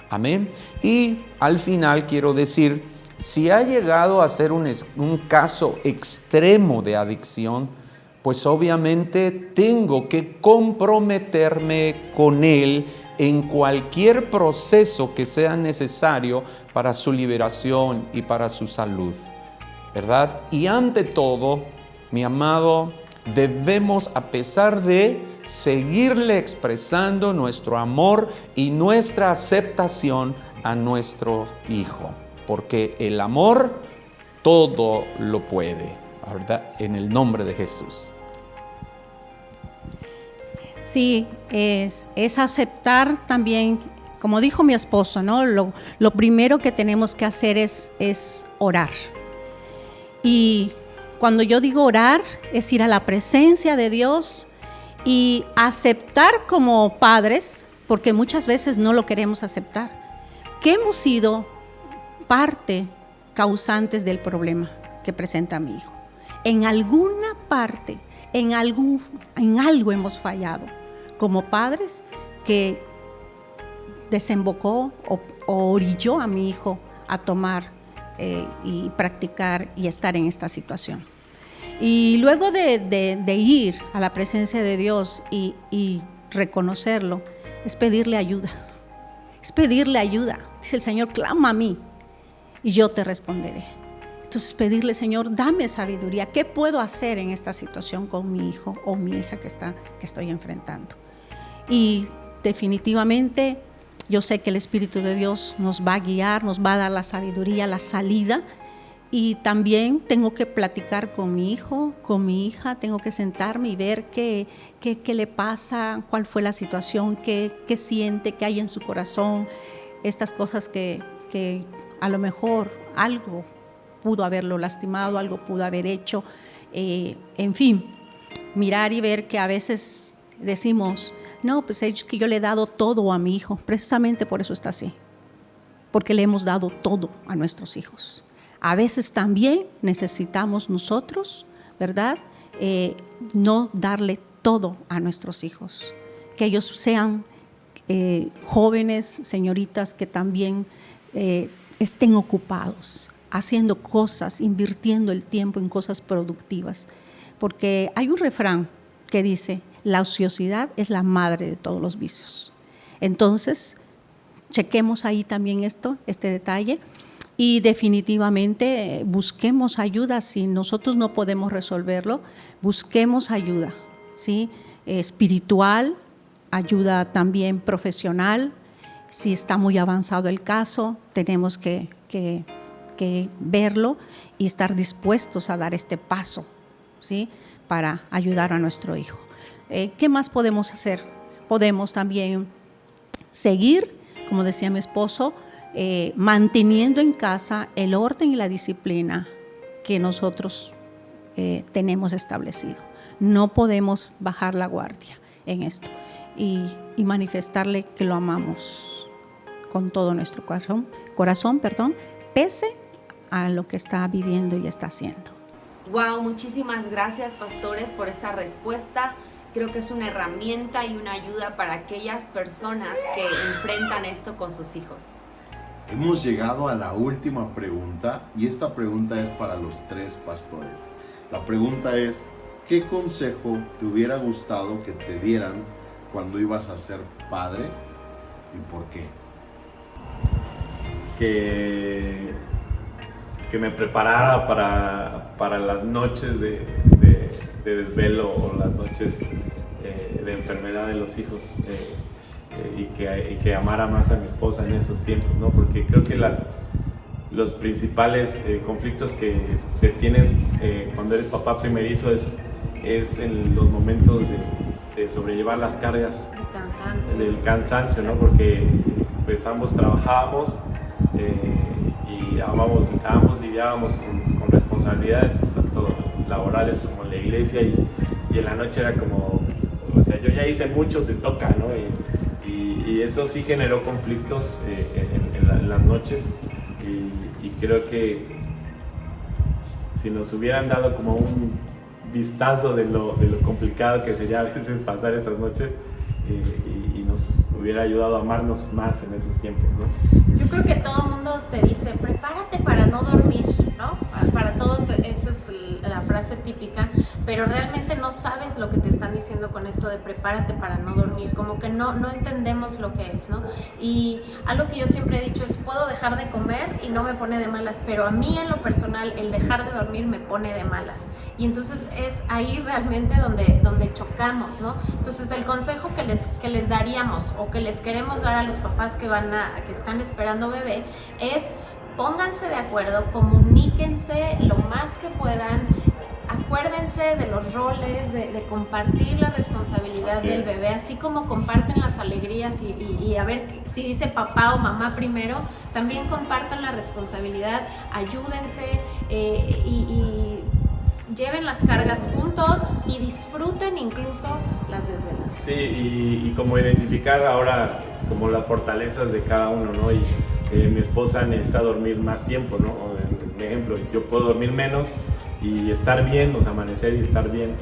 Amén. Y al final quiero decir, si ha llegado a ser un caso extremo de adicción, pues obviamente tengo que comprometerme con él en cualquier proceso que sea necesario para su liberación y para su salud, ¿verdad? Y ante todo, mi amado, debemos, a pesar de seguirle expresando nuestro amor y nuestra aceptación a nuestro hijo, porque el amor todo lo puede, ¿verdad? En el nombre de Jesús. Sí, es aceptar también, como dijo mi esposo, ¿no? Lo primero que tenemos que hacer es orar. Y cuando yo digo orar, es ir a la presencia de Dios y aceptar como padres, porque muchas veces no lo queremos aceptar, que hemos sido parte causantes del problema que presenta mi hijo. En alguna parte, en algo hemos fallado como padres, que desembocó o orilló a mi hijo a tomar y practicar y estar en esta situación. Y luego de ir a la presencia de Dios y reconocerlo, es pedirle ayuda. Es pedirle ayuda. Dice el Señor, clama a mí y yo te responderé. Entonces pedirle, Señor, dame sabiduría. ¿Qué puedo hacer en esta situación con mi hijo o mi hija que estoy enfrentando? Y definitivamente yo sé que el Espíritu de Dios nos va a guiar, nos va a dar la sabiduría, la salida. Y también tengo que platicar con mi hijo, con mi hija, tengo que sentarme y ver qué le pasa, cuál fue la situación, qué siente, qué hay en su corazón, estas cosas que a lo mejor algo pudo haberlo lastimado, algo pudo haber hecho, en fin, mirar y ver que a veces decimos, no, pues es que yo le he dado todo a mi hijo, precisamente por eso está así, porque le hemos dado todo a nuestros hijos. A veces también necesitamos nosotros, ¿verdad? No darle todo a nuestros hijos, que ellos sean jóvenes, señoritas, que también estén ocupados, haciendo cosas, invirtiendo el tiempo en cosas productivas. Porque hay un refrán que dice, la ociosidad es la madre de todos los vicios. Entonces, chequemos ahí también este detalle. Y definitivamente busquemos ayuda. Si nosotros no podemos resolverlo, busquemos ayuda, ¿sí? Espiritual, ayuda también profesional. Si está muy avanzado el caso, tenemos que verlo y estar dispuestos a dar este paso, ¿sí? Para ayudar a nuestro hijo. ¿Qué más podemos hacer? Podemos también seguir, como decía mi esposo, manteniendo en casa el orden y la disciplina que nosotros tenemos establecido. No podemos bajar la guardia en esto y manifestarle que lo amamos con todo nuestro corazón, pese a lo que está viviendo y está haciendo. Wow, muchísimas gracias, pastores, por esta respuesta. Creo que es una herramienta y una ayuda para aquellas personas que enfrentan esto con sus hijos. Hemos llegado a la última pregunta y esta pregunta es para los 3 pastores. La pregunta es, ¿qué consejo te hubiera gustado que te dieran cuando ibas a ser padre y por qué? Que me preparara para las noches de desvelo o las noches de enfermedad de los hijos, y que amara más a mi esposa en esos tiempos, ¿no? Porque creo que los principales conflictos que se tienen cuando eres papá primerizo es en los momentos de sobrellevar las cargas del cansancio, ¿no? Porque pues ambos trabajábamos y ambos lidiábamos con responsabilidades tanto laborales como en la iglesia, y en la noche era como, o sea, yo ya hice mucho, te toca, ¿no? Y eso sí generó conflictos en las noches, y creo que si nos hubieran dado como un vistazo de lo complicado que sería a veces pasar esas noches, y nos hubiera ayudado a amarnos más en esos tiempos, ¿no? Yo creo que todo el mundo te dice, prepárate para no dormir, ¿no? Para todos esa es la frase típica, pero realmente no sabes lo que te están diciendo con esto de prepárate para no dormir, como que no entendemos lo que es, ¿no? Y algo que yo siempre he dicho es, puedo dejar de comer y no me pone de malas, pero a mí en lo personal el dejar de dormir me pone de malas, y entonces es ahí realmente donde chocamos, ¿no? Entonces el consejo que les daríamos o que les queremos dar a los papás que están esperando bebé es, pónganse de acuerdo, comuníquense lo más que puedan, acuérdense de los roles, de compartir la responsabilidad del bebé, así como comparten las alegrías y a ver si dice papá o mamá primero, también compartan la responsabilidad, ayúdense y lleven las cargas juntos y disfruten incluso las desveladas. Sí, y como identificar ahora como las fortalezas de cada uno, ¿no? Y mi esposa necesita dormir más tiempo, ¿no? Por ejemplo, yo puedo dormir menos y estar bien, o sea, amanecer y estar bien,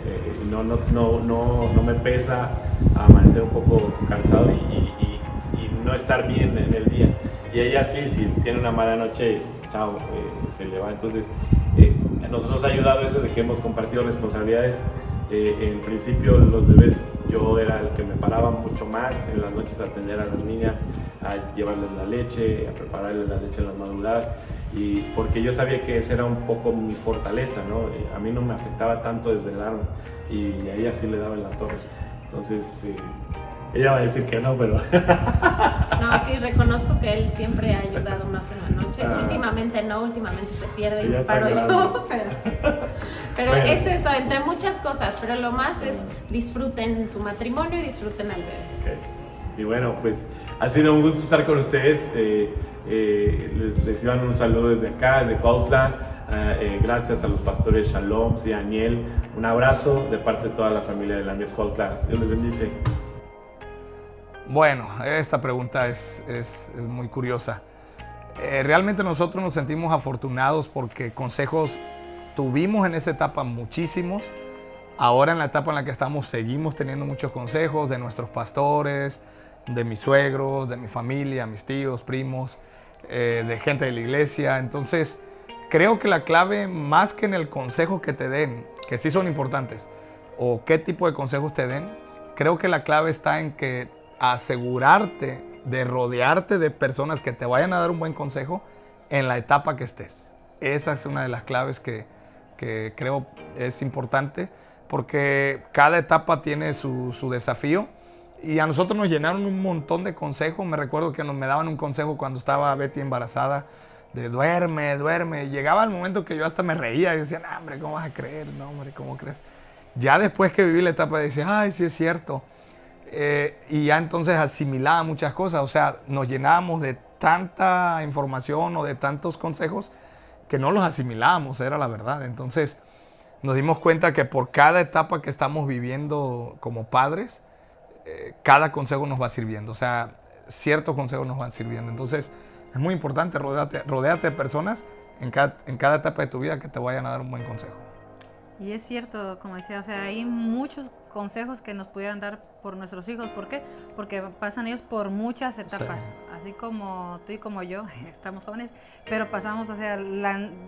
no me pesa amanecer un poco cansado y no estar bien en el día. Y ella sí, si tiene una mala noche, chao, se le va. Entonces, nosotros ha ayudado eso de que hemos compartido responsabilidades. En principio los bebés, yo era el que me paraba mucho más en las noches a atender a las niñas, a llevarles la leche, a prepararles la leche en las madrugadas, y porque yo sabía que esa era un poco mi fortaleza, ¿no? A mí no me afectaba tanto desvelarme, y a ella sí le daba en la torre. Entonces, ella va a decir que no, pero... No, sí, reconozco que él siempre ha ayudado más en la noche. Últimamente se pierde y me paro yo. Pero bueno, es eso, entre muchas cosas, pero lo más es disfruten su matrimonio y disfruten al bebé. Okay. Y bueno, pues ha sido un gusto estar con ustedes. Les reciban un saludo desde acá, desde Cuautla. Gracias a los pastores Shalom y Daniel. Un abrazo de parte de toda la familia de la Mies Cuautla. Dios les bendice. Bueno, esta pregunta es muy curiosa. Realmente nosotros nos sentimos afortunados porque consejos tuvimos en esa etapa muchísimos. Ahora en la etapa en la que estamos seguimos teniendo muchos consejos de nuestros pastores, de mis suegros, de mi familia, mis tíos, primos, de gente de la iglesia. Entonces, creo que la clave, más que en el consejo que te den, que sí son importantes, o qué tipo de consejos te den, creo que la clave está en que asegurarte de rodearte de personas que te vayan a dar un buen consejo en la etapa que estés. Esa es una de las claves que creo es importante, porque cada etapa tiene su desafío, y a nosotros nos llenaron un montón de consejos. Me recuerdo que me daban un consejo cuando estaba Betty embarazada, de duerme. Llegaba el momento que yo hasta me reía y decía, no, hombre, ¿cómo vas a creer? No, hombre, ¿cómo crees? Ya después que viví la etapa decía, ay, sí es cierto. Y ya entonces asimilaba muchas cosas, o sea, nos llenábamos de tanta información o de tantos consejos que no los asimilábamos, era la verdad. Entonces, nos dimos cuenta que por cada etapa que estamos viviendo como padres, cada consejo nos va sirviendo. O sea, ciertos consejos nos van sirviendo. Entonces, es muy importante rodéate de personas en cada etapa de tu vida que te vayan a dar un buen consejo. Y es cierto, como decía, o sea, hay muchos consejos que nos pudieran dar por nuestros hijos. ¿Por qué? Porque pasan ellos por muchas etapas, sí. Así como tú y como yo, estamos jóvenes, pero pasamos, o sea,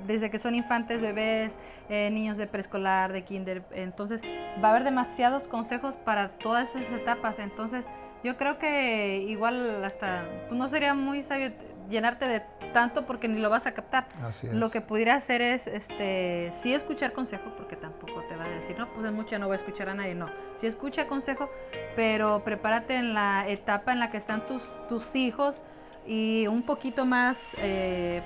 desde que son infantes, bebés, niños de preescolar, de kinder, entonces va a haber demasiados consejos para todas esas etapas. Entonces yo creo que igual hasta pues no sería muy sabio llenarte de tanto porque ni lo vas a captar. Así es. Lo que pudiera hacer es sí escuchar consejo, porque tampoco te va a decir, no, pues es mucho, no voy a escuchar a nadie, no. Sí escucha consejo, pero prepárate en la etapa en la que están tus hijos y un poquito más,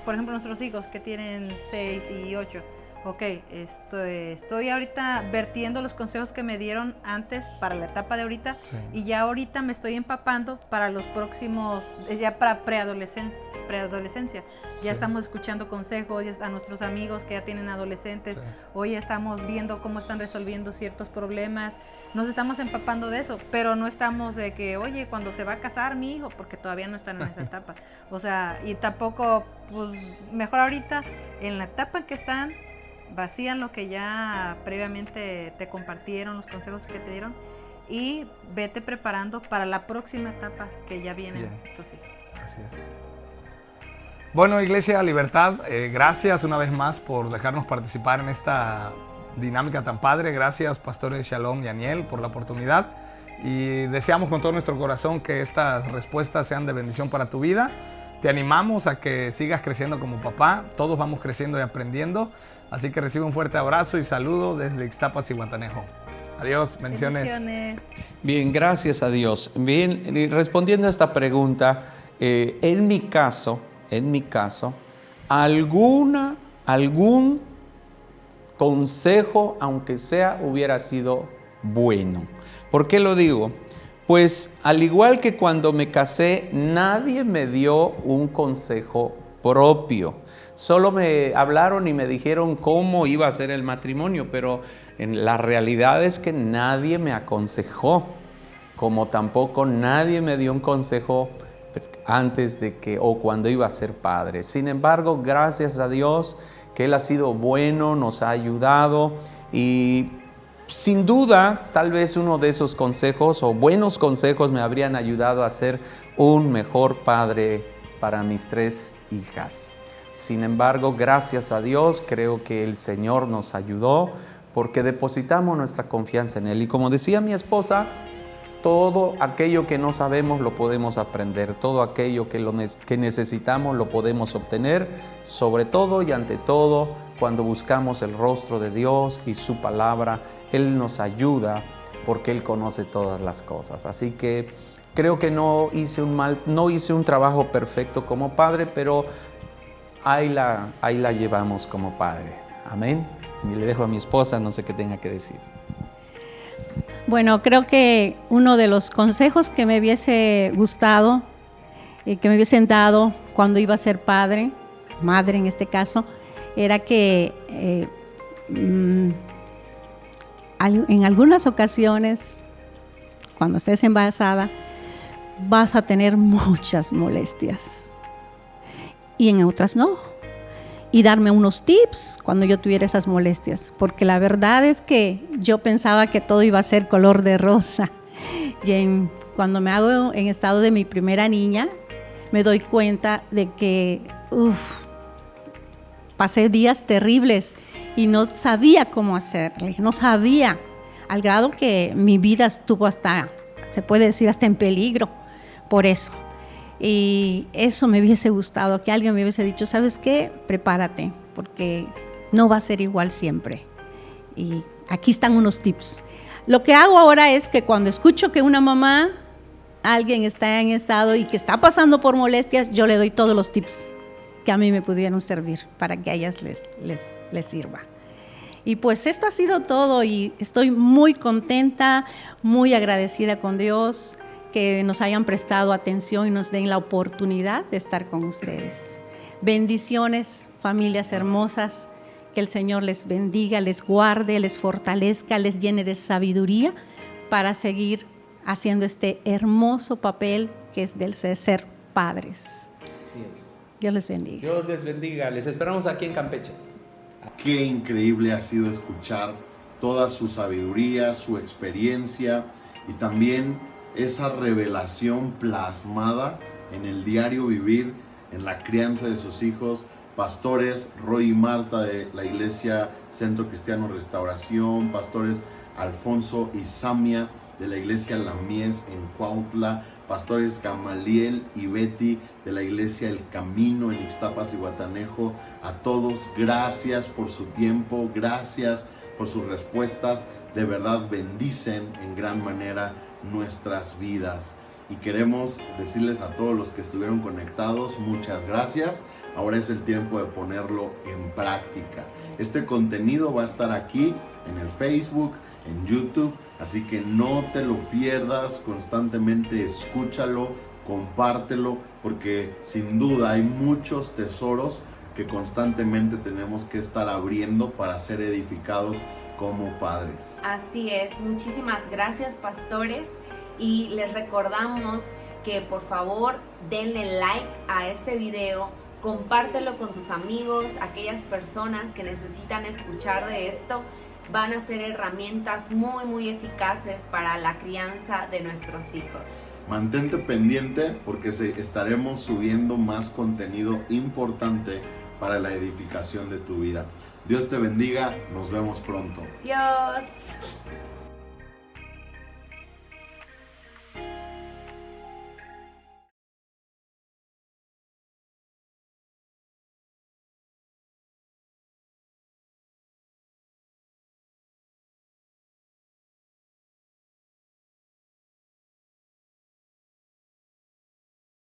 por ejemplo, nuestros hijos que tienen 6 y 8. Ok, estoy ahorita vertiendo los consejos que me dieron antes para la etapa de ahorita, sí. Y ya ahorita me estoy empapando para los próximos, ya para preadolescencia. Ya sí. Estamos escuchando consejos a nuestros amigos que ya tienen adolescentes, sí. Hoy estamos viendo cómo están resolviendo ciertos problemas, nos estamos empapando de eso, pero no estamos de que, oye, cuando se va a casar mi hijo, porque todavía no están en esa etapa. O sea, y tampoco, pues mejor ahorita, en la etapa en que están, vacían lo que ya previamente te compartieron, los consejos que te dieron, y vete preparando para la próxima etapa que ya vienen tus hijos. Así es. Bueno, Iglesia Libertad, gracias una vez más por dejarnos participar en esta dinámica tan padre. Gracias, pastores Shalom y Aniel, por la oportunidad. Y deseamos con todo nuestro corazón que estas respuestas sean de bendición para tu vida. Te animamos a que sigas creciendo como papá. Todos vamos creciendo y aprendiendo. Así que recibe un fuerte abrazo y saludo desde Ixtapas y Guatanejo. Adiós, bendiciones. Bien, gracias a Dios. Bien, respondiendo a esta pregunta, en mi caso, algún consejo, aunque sea, hubiera sido bueno. ¿Por qué lo digo? Pues al igual que cuando me casé, nadie me dio un consejo propio. Solo me hablaron y me dijeron cómo iba a ser el matrimonio, pero la realidad es que nadie me aconsejó, como tampoco nadie me dio un consejo antes de que o cuando iba a ser padre. Sin embargo, gracias a Dios que Él ha sido bueno, nos ha ayudado y sin duda, tal vez uno de esos consejos o buenos consejos me habrían ayudado a ser un mejor padre para mis 3 hijas. Sin embargo, gracias a Dios, creo que el Señor nos ayudó porque depositamos nuestra confianza en Él. Y como decía mi esposa, todo aquello que no sabemos lo podemos aprender, todo aquello que necesitamos lo podemos obtener, sobre todo y ante todo, cuando buscamos el rostro de Dios y su palabra. Él nos ayuda porque Él conoce todas las cosas. Así que creo que no hice un trabajo perfecto como padre, pero ahí la llevamos como padre. Amén. Y le dejo a mi esposa, no sé qué tenga que decir. Bueno, creo que uno de los consejos que me hubiese gustado, que me hubiesen dado cuando iba a ser padre, madre en este caso, era que en algunas ocasiones, cuando estés embarazada, vas a tener muchas molestias y en otras no. Y darme unos tips cuando yo tuviera esas molestias, porque la verdad es que yo pensaba que todo iba a ser color de rosa. Y cuando me hago en estado de mi primera niña, me doy cuenta de que pasé días terribles y no sabía cómo hacerle, no sabía, al grado que mi vida estuvo hasta, se puede decir, hasta en peligro por eso. Y eso me hubiese gustado, que alguien me hubiese dicho, ¿sabes qué? Prepárate, porque no va a ser igual siempre. Y aquí están unos tips. Lo que hago ahora es que cuando escucho que una mamá, alguien está en estado y que está pasando por molestias, yo le doy todos los tips que a mí me pudieron servir para que a ellas les sirva. Y pues esto ha sido todo y estoy muy contenta, muy agradecida con Dios, que nos hayan prestado atención y nos den la oportunidad de estar con ustedes. Bendiciones, familias hermosas, Que el Señor les bendiga, les guarde, les fortalezca, les llene de sabiduría para seguir haciendo este hermoso papel que es del ser padres. Así es. Dios les bendiga. Dios les bendiga. Les esperamos aquí en Campeche. Qué increíble ha sido escuchar toda su sabiduría, su experiencia y también esa revelación plasmada en el diario vivir, en la crianza de sus hijos. Pastores Roy y Marta de la Iglesia Centro Cristiano Restauración, pastores Alfonso y Samia de la Iglesia La Mies en Cuautla, pastores Gamaliel y Betty de la Iglesia El Camino en Ixtapas y Guatanejo. A todos, gracias por su tiempo, gracias por sus respuestas. De verdad bendicen en gran manera nuestras vidas. Y queremos decirles a todos los que estuvieron conectados, muchas gracias. Ahora es el tiempo de ponerlo en práctica. Este contenido va a estar aquí en el Facebook, en YouTube, así que no te lo pierdas, constantemente escúchalo, compártelo, porque sin duda hay muchos tesoros que constantemente tenemos que estar abriendo para ser edificados como padres. Así es, muchísimas gracias, pastores, y les recordamos que por favor denle like a este video, compártelo con tus amigos, aquellas personas que necesitan escuchar de esto. Van a ser herramientas muy eficaces para la crianza de nuestros hijos. Mantente pendiente porque estaremos subiendo más contenido importante para la edificación de tu vida. Dios te bendiga, nos vemos pronto. Dios.